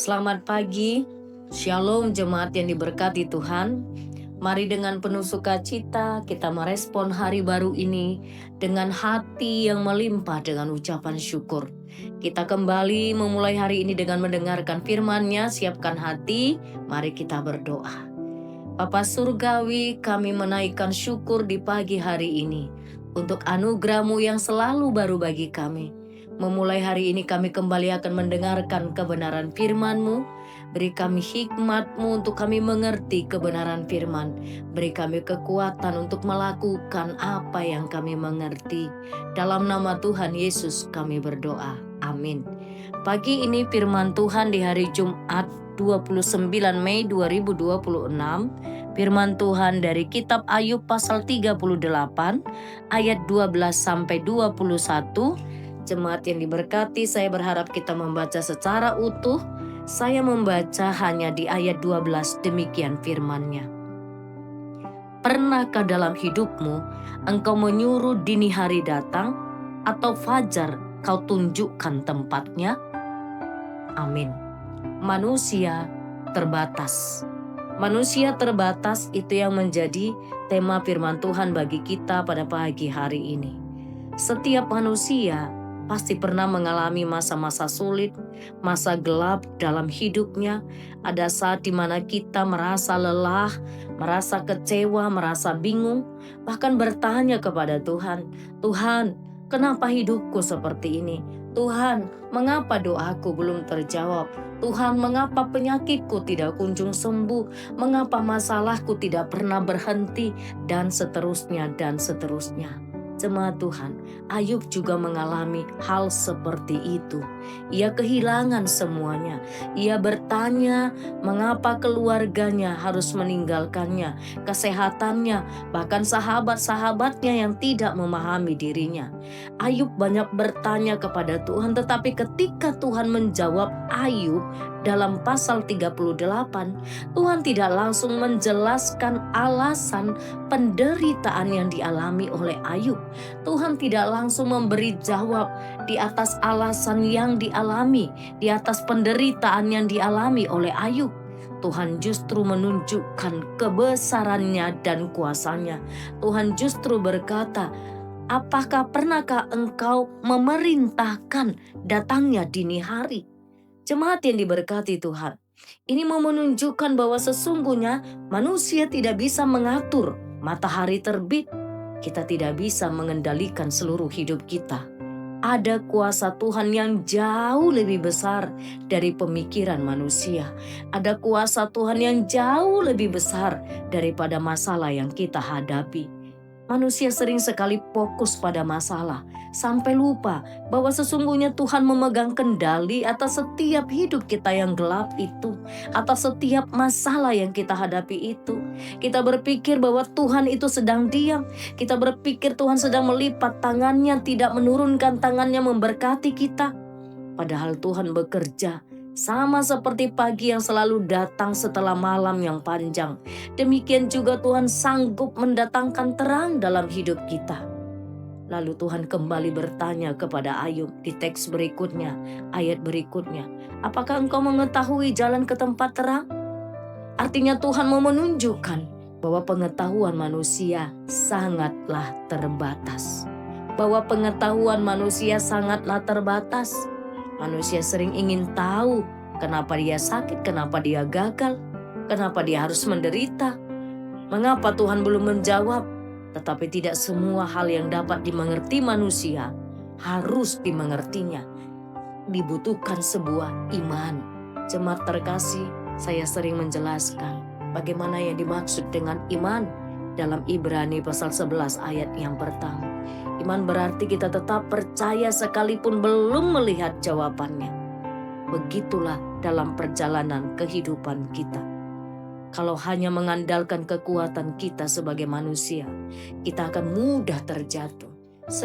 Selamat pagi, Shalom jemaat yang diberkati Tuhan. Mari dengan penuh sukacita kita merespon hari baru ini dengan hati yang melimpah dengan ucapan syukur. Kita kembali memulai hari ini dengan mendengarkan firman-Nya. Siapkan hati, mari kita berdoa. Bapa Surgawi, kami menaikkan syukur di pagi hari ini untuk anugerah-Mu yang selalu baru bagi kami. Memulai hari ini kami kembali akan mendengarkan kebenaran firman-Mu. Beri kami hikmat-Mu untuk kami mengerti kebenaran firman. Beri kami kekuatan untuk melakukan apa yang kami mengerti. Dalam nama Tuhan Yesus kami berdoa. Amin. Pagi ini firman Tuhan di hari Jumat 29 Mei 2026. Firman Tuhan dari kitab Ayub pasal 38 ayat 12 sampai 21. Jemaat yang diberkati, saya berharap kita membaca secara utuh. Saya membaca hanya di ayat 12, demikian firman-Nya. Pernahkah dalam hidupmu engkau menyuruh dini hari datang, atau fajar kau tunjukkan tempatnya? Amin. Manusia terbatas. Manusia terbatas itu yang menjadi tema firman Tuhan bagi kita pada pagi hari ini. Setiap manusia pasti pernah mengalami masa-masa sulit, masa gelap dalam hidupnya. Ada saat di mana kita merasa lelah, merasa kecewa, merasa bingung, bahkan bertanya kepada Tuhan, "Tuhan, kenapa hidupku seperti ini? Tuhan, mengapa doaku belum terjawab? Tuhan, mengapa penyakitku tidak kunjung sembuh? Mengapa masalahku tidak pernah berhenti?" Dan seterusnya dan seterusnya. Jemaat Tuhan, Ayub juga mengalami hal seperti itu. Ia kehilangan semuanya. Ia bertanya mengapa keluarganya harus meninggalkannya, kesehatannya, bahkan sahabat-sahabatnya yang tidak memahami dirinya. Ayub banyak bertanya kepada Tuhan, tetapi ketika Tuhan menjawab Ayub dalam pasal 38, Tuhan tidak langsung menjelaskan alasan penderitaan yang dialami oleh Ayub. Tuhan tidak langsung memberi jawab di atas alasan yang dialami, di atas penderitaan yang dialami oleh Ayub. Tuhan justru menunjukkan kebesarannya dan kuasanya. Tuhan justru berkata, "Apakah pernahkah engkau memerintahkan datangnya dini hari?" Jemaat yang diberkati Tuhan, ini mau menunjukkan bahwa sesungguhnya manusia tidak bisa mengatur matahari terbit. Kita tidak bisa mengendalikan seluruh hidup kita. Ada kuasa Tuhan yang jauh lebih besar dari pemikiran manusia. Ada kuasa Tuhan yang jauh lebih besar daripada masalah yang kita hadapi. Manusia sering sekali fokus pada masalah, sampai lupa bahwa sesungguhnya Tuhan memegang kendali atas setiap hidup kita yang gelap itu, atas setiap masalah yang kita hadapi itu. Kita berpikir bahwa Tuhan itu sedang diam. Kita berpikir Tuhan sedang melipat tangannya, tidak menurunkan tangannya memberkati kita. Padahal Tuhan bekerja sama seperti pagi yang selalu datang setelah malam yang panjang. Demikian juga Tuhan sanggup mendatangkan terang dalam hidup kita. Lalu Tuhan kembali bertanya kepada Ayub di teks berikutnya, ayat berikutnya, "Apakah engkau mengetahui jalan ke tempat terang?" Artinya Tuhan mau menunjukkan bahwa pengetahuan manusia sangatlah terbatas. Bahwa pengetahuan manusia sangatlah terbatas. Manusia sering ingin tahu kenapa dia sakit, kenapa dia gagal, kenapa dia harus menderita, mengapa Tuhan belum menjawab. Tetapi tidak semua hal yang dapat dimengerti manusia harus dimengertinya. Dibutuhkan sebuah iman. Jemaat terkasih, saya sering menjelaskan bagaimana yang dimaksud dengan iman dalam Ibrani pasal 11 ayat yang pertama. Iman berarti kita tetap percaya sekalipun belum melihat jawabannya. Begitulah dalam perjalanan kehidupan kita. Kalau hanya mengandalkan kekuatan kita sebagai manusia, kita akan mudah terjatuh.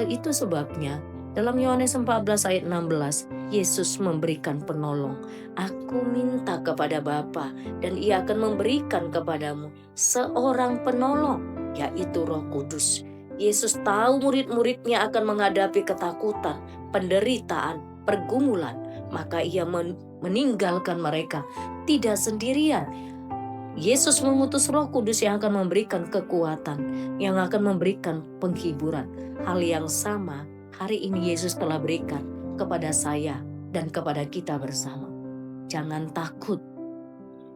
Itu sebabnya dalam Yohanes 14 ayat 16, Yesus memberikan penolong. "Aku minta kepada Bapa dan Ia akan memberikan kepadamu seorang penolong, yaitu Roh Kudus." Yesus tahu murid-muridnya akan menghadapi ketakutan, penderitaan, pergumulan. Maka ia meninggalkan mereka. Tidak sendirian. Yesus mengutus Roh Kudus yang akan memberikan kekuatan, yang akan memberikan penghiburan. Hal yang sama hari ini Yesus telah berikan kepada saya dan kepada kita bersama. Jangan takut,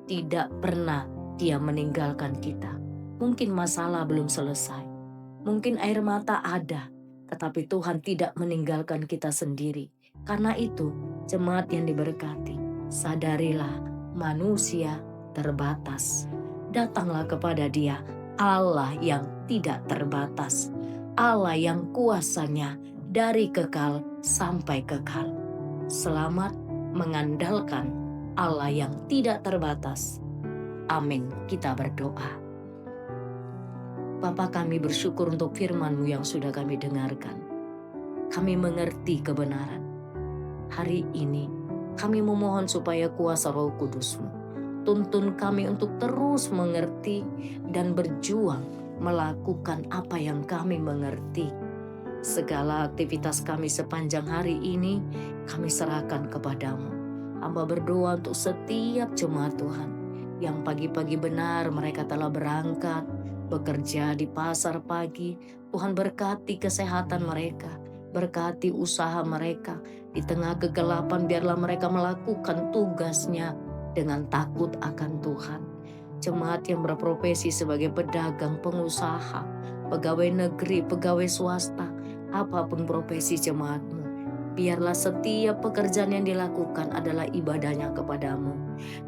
tidak pernah Dia meninggalkan kita. Mungkin masalah belum selesai, mungkin air mata ada, tetapi Tuhan tidak meninggalkan kita sendiri. Karena itu, jemaat yang diberkati, sadarilah manusia terbatas. Datanglah kepada Dia, Allah yang tidak terbatas, Allah yang kuasanya dari kekal sampai kekal. Selamat mengandalkan Allah yang tidak terbatas. Amin. Kita berdoa. Bapa, kami bersyukur untuk firman-Mu yang sudah kami dengarkan. Kami mengerti kebenaran. Hari ini kami memohon supaya kuasa Roh Kudus-Mu tuntun kami untuk terus mengerti dan berjuang melakukan apa yang kami mengerti. Segala aktivitas kami sepanjang hari ini kami serahkan kepadamu. Hamba berdoa untuk setiap jemaat Tuhan yang pagi-pagi benar mereka telah berangkat bekerja di pasar pagi. Tuhan berkati kesehatan mereka, berkati usaha mereka. Di tengah kegelapan biarlah mereka melakukan tugasnya dengan takut akan Tuhan. Jemaat yang berprofesi sebagai pedagang, pengusaha, pegawai negeri, pegawai swasta, apapun profesi jemaat-Mu, biarlah setiap pekerjaan yang dilakukan adalah ibadahnya kepadamu.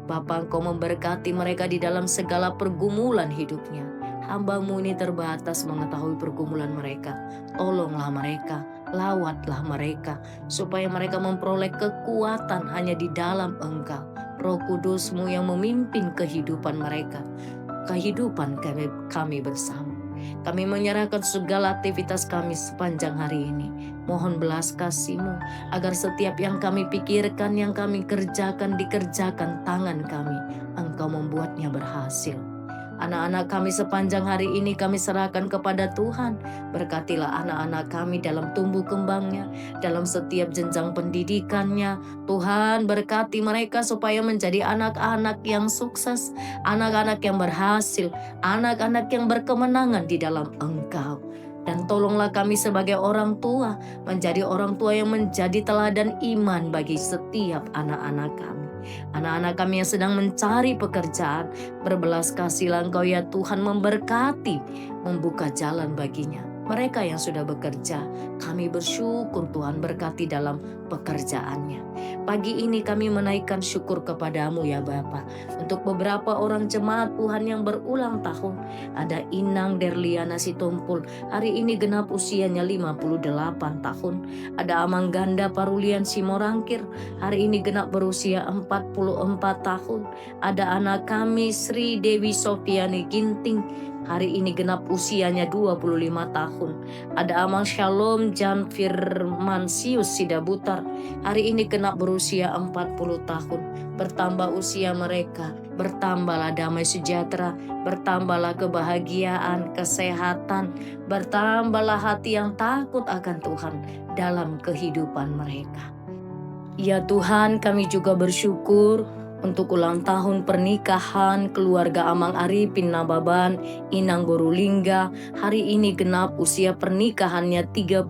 Bapa, Engkau memberkati mereka di dalam segala pergumulan hidupnya. Hamba-Mu ini terbatas mengetahui pergumulan mereka. Tolonglah mereka, lawatlah mereka, supaya mereka memperoleh kekuatan hanya di dalam Engkau. Roh Kudus-Mu yang memimpin kehidupan mereka, kehidupan kami bersama. Kami menyerahkan segala aktivitas kami sepanjang hari ini. Mohon belas kasih-Mu agar setiap yang kami pikirkan, yang kami kerjakan, dikerjakan tangan kami. Engkau membuatnya berhasil. Anak-anak kami sepanjang hari ini kami serahkan kepada Tuhan. Berkatilah anak-anak kami dalam tumbuh kembangnya, dalam setiap jenjang pendidikannya. Tuhan berkati mereka supaya menjadi anak-anak yang sukses, anak-anak yang berhasil, anak-anak yang berkemenangan di dalam Engkau. Dan tolonglah kami sebagai orang tua, menjadi orang tua yang menjadi teladan iman bagi setiap anak-anak kami. Anak-anak kami yang sedang mencari pekerjaan, berbelas kasihlah Engkau ya Tuhan, memberkati, membuka jalan baginya. Mereka yang sudah bekerja, kami bersyukur Tuhan berkati dalam pekerjaannya. Pagi ini kami menaikkan syukur kepadamu ya Bapa. Untuk beberapa orang jemaat Tuhan yang berulang tahun, ada Inang Derliana Situmpul, hari ini genap usianya 58 tahun. Ada Amang Ganda Parulian Simorangkir, hari ini genap berusia 44 tahun. Ada anak kami Sri Dewi Sofiani Ginting, hari ini genap usianya 25 tahun. Ada Amang Shalom Jan Firmansius Sidabutar, hari ini genap berusia 40 tahun. Bertambah usia mereka, bertambahlah damai sejahtera, bertambahlah kebahagiaan, kesehatan, bertambahlah hati yang takut akan Tuhan dalam kehidupan mereka. Ya Tuhan, kami juga bersyukur untuk ulang tahun pernikahan keluarga Amang Arifin Nababan, Inang Borulingga. Hari ini genap usia pernikahannya 38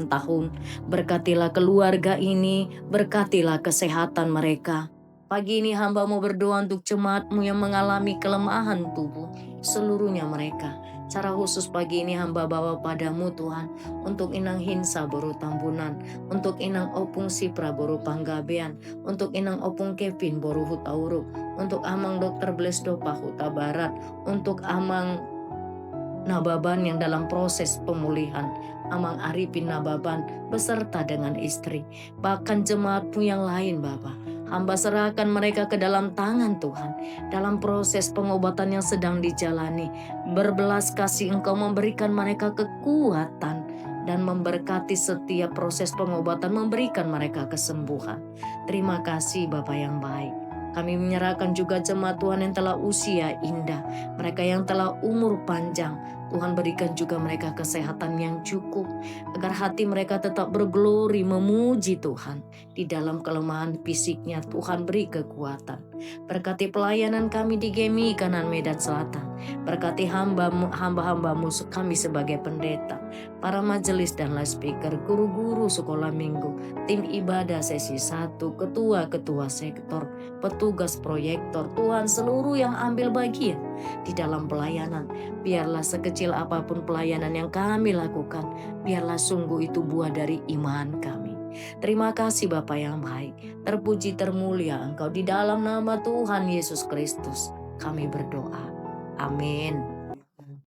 tahun. Berkatilah keluarga ini, berkatilah kesehatan mereka. Pagi ini hamba-Mu berdoa untuk jemaat-Mu yang mengalami kelemahan tubuh, seluruhnya mereka. Secara khusus pagi ini hamba bawa padamu Tuhan, untuk Inang Hinsa Boru Tambunan, untuk Inang Opung Sipra Boru Panggabean, untuk Inang Opung Kevin Boru Hutauruk, untuk Amang Dr. Blesdopa Huta Barat, untuk Amang Nababan yang dalam proses pemulihan, Amang Arifin Nababan beserta dengan istri, bahkan jemaat-Mu yang lain Bapa. Hamba serahkan mereka ke dalam tangan Tuhan, dalam proses pengobatan yang sedang dijalani. Berbelas kasih Engkau memberikan mereka kekuatan dan memberkati setiap proses pengobatan, memberikan mereka kesembuhan. Terima kasih Bapa yang baik. Kami menyerahkan juga jemaat Tuhan yang telah usia indah, mereka yang telah umur panjang. Tuhan berikan juga mereka kesehatan yang cukup, agar hati mereka tetap berglori memuji Tuhan. Di dalam kelemahan fisiknya Tuhan beri kekuatan. Berkati pelayanan kami di GMI Kanan Medan Selatan. Berkati hamba-hambamu kami sebagai pendeta, para majelis dan loudspeaker, guru-guru sekolah minggu, tim ibadah sesi 1, ketua-ketua sektor, petugas proyektor, Tuhan seluruh yang ambil bagian di dalam pelayanan. Biarlah sekecil apapun pelayanan yang kami lakukan, biarlah sungguh itu buah dari iman kami. Terima kasih Bapa yang baik, terpuji termulia Engkau di dalam nama Tuhan Yesus Kristus. Kami berdoa. Amin.